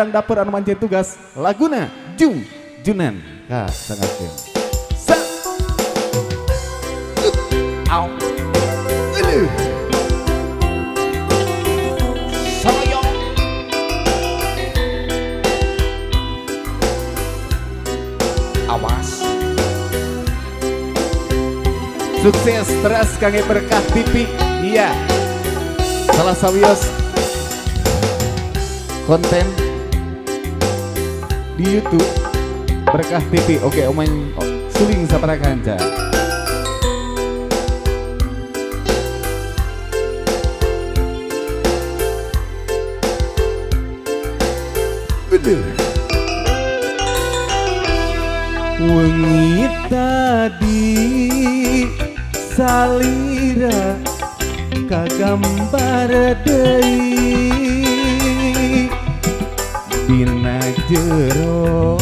urang dapur anu mancing tugas laguna Jung Junan ka sangakeun sa au Soyo awas sukses terus kangge berkah TV iya salah sawios konten di YouTube berkah TV oke omain suling sapara kanca wengi tadi salira kagambar deui dina jero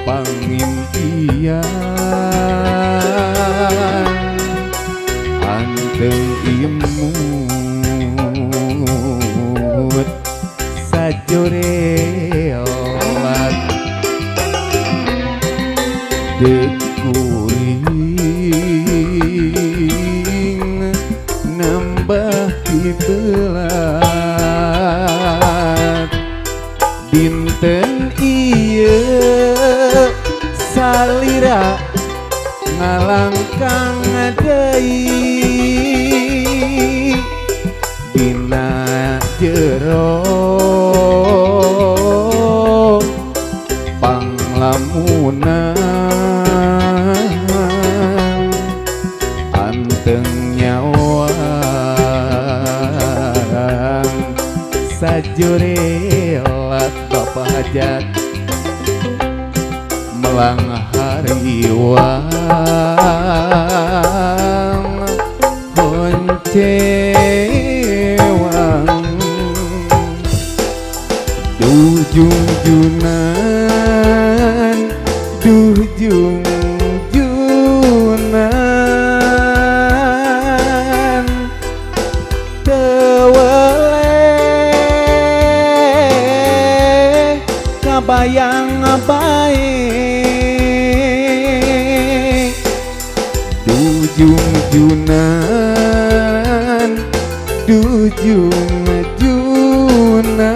pangimpian anteng imut sajorelat dekuring nambah belat dinten ieu salira ngalangkang deui dina jero panglamunan anteng nyawang sajorelat Bapak Hajat melang hariwang koncewang dujung junan dujung junan teweleh kabayang bae dujung junan dujung junan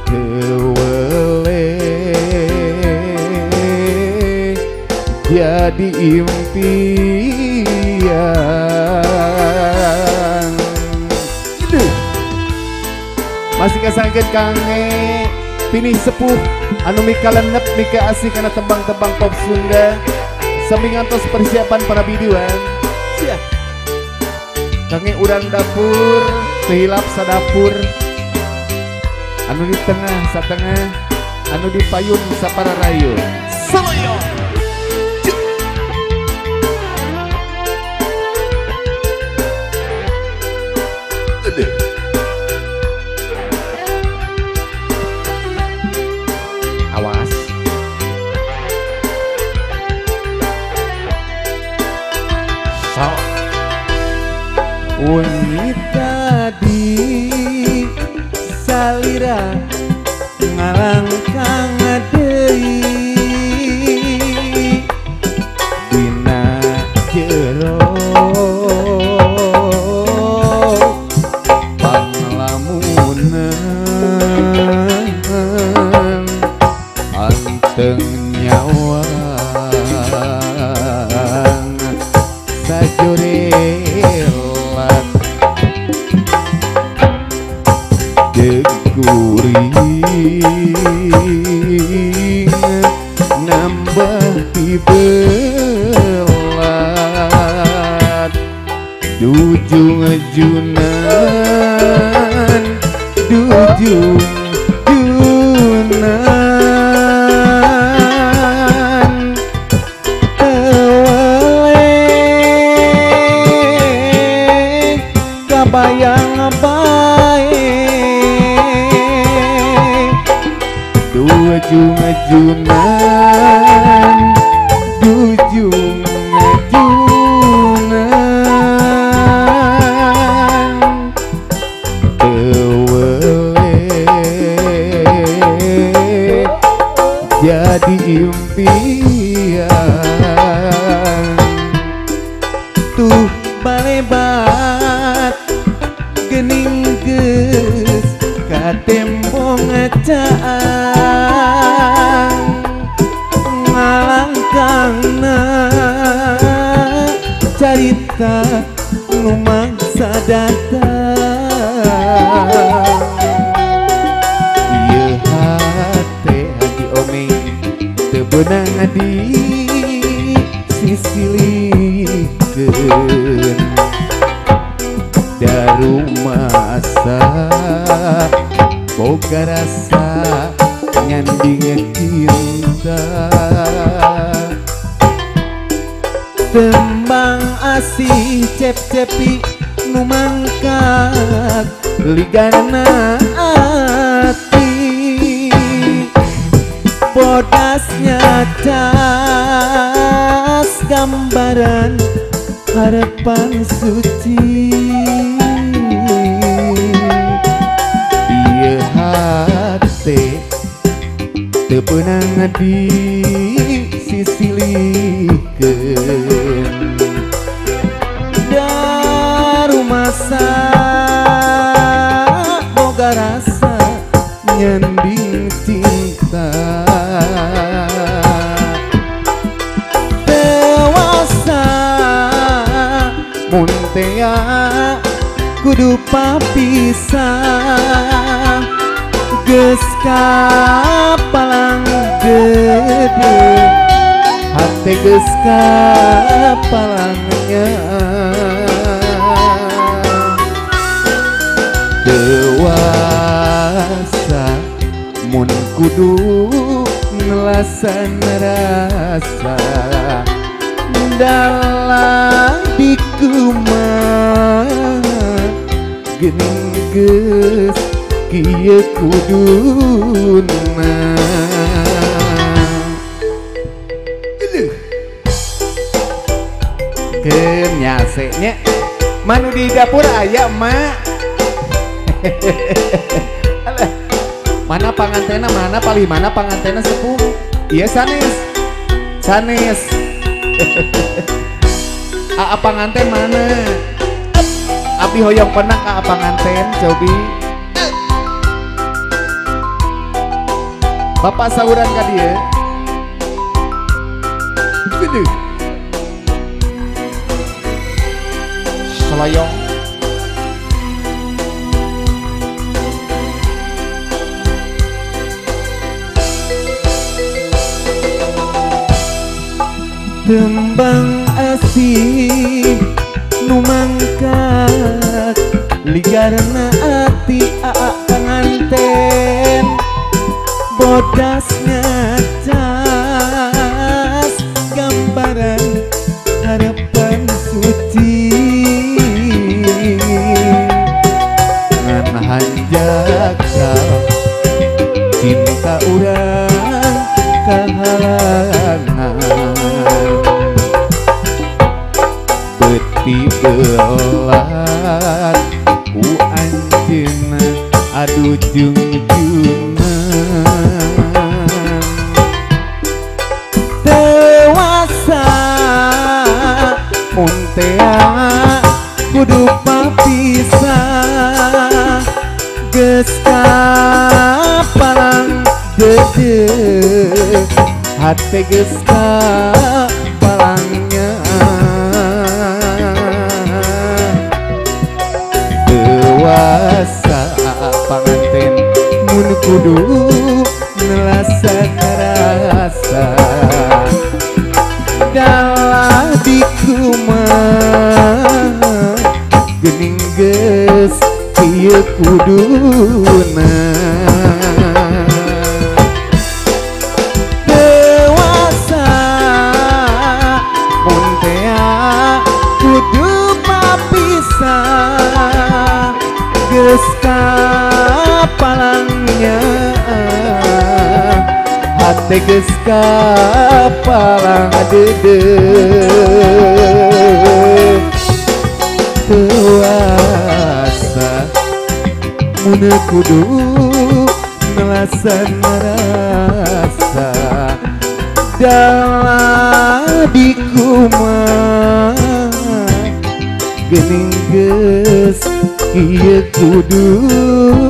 teweleh jadi impian masih kasangkeun kange pinih sepuh anu mika lenep mika asik karena tembang-tembang pop Sunda sambil ngantos persiapan para biduan sia kange urang dapur tehilap sadapur anu di tengah satengah anu di payun sapara rayu Soyo awas so wengi tadi salira ngalangkang deui dina jero panglamunan anteng nyawang sajorelat dekuring nambah belat dujung junan dujung junan teweleh kabayang bae dujung junan dujung junan balebat gening geus ka tembong ngacaan ngalangkangna carita nu mangsa datang ieu hate hati omeng teu beunang di sisilikeun daru masa boga rasa nyanding cinta tembang asih cep-cepi nu mangkat ligana ati bodasnya cas gambaran harapan suci ieu hate teu beunang di sisilikeun daru masa boga rasa nyanding cinta dewasa mun tea kudu papisah geus kapalang gede hate geus kapalangnya dewasa mun kudu ngelasan rasa dalam dikumah gening geus kieu kuduna kenyaseknya manu di dapur aya mak mana pangantena mana palimana pangantena sepuh iya sanes aa panganten mana abdi hoyong penak aa panganten cobi bapak sauran ka dia gede selayong tembang asih nu mangkat ligarna ati aa panganten bodasnya cas gambaran harapan suci ngan hanjakal cinta urang kahalangan beti belat ku anjeunna adu junjunan dewasa mun tea kudu papisah geus kapalang gede hate geus kapalangnya dewasa panganten mun kudu ngelasan rasa dalah dikumah gening geus kieu kuduna dewasa mun tea kudu papisah geus kapalangnya hate geus kapalang dede dewasa mun kudu ngelasan rasa dalah dikumah kening geus ieu kudu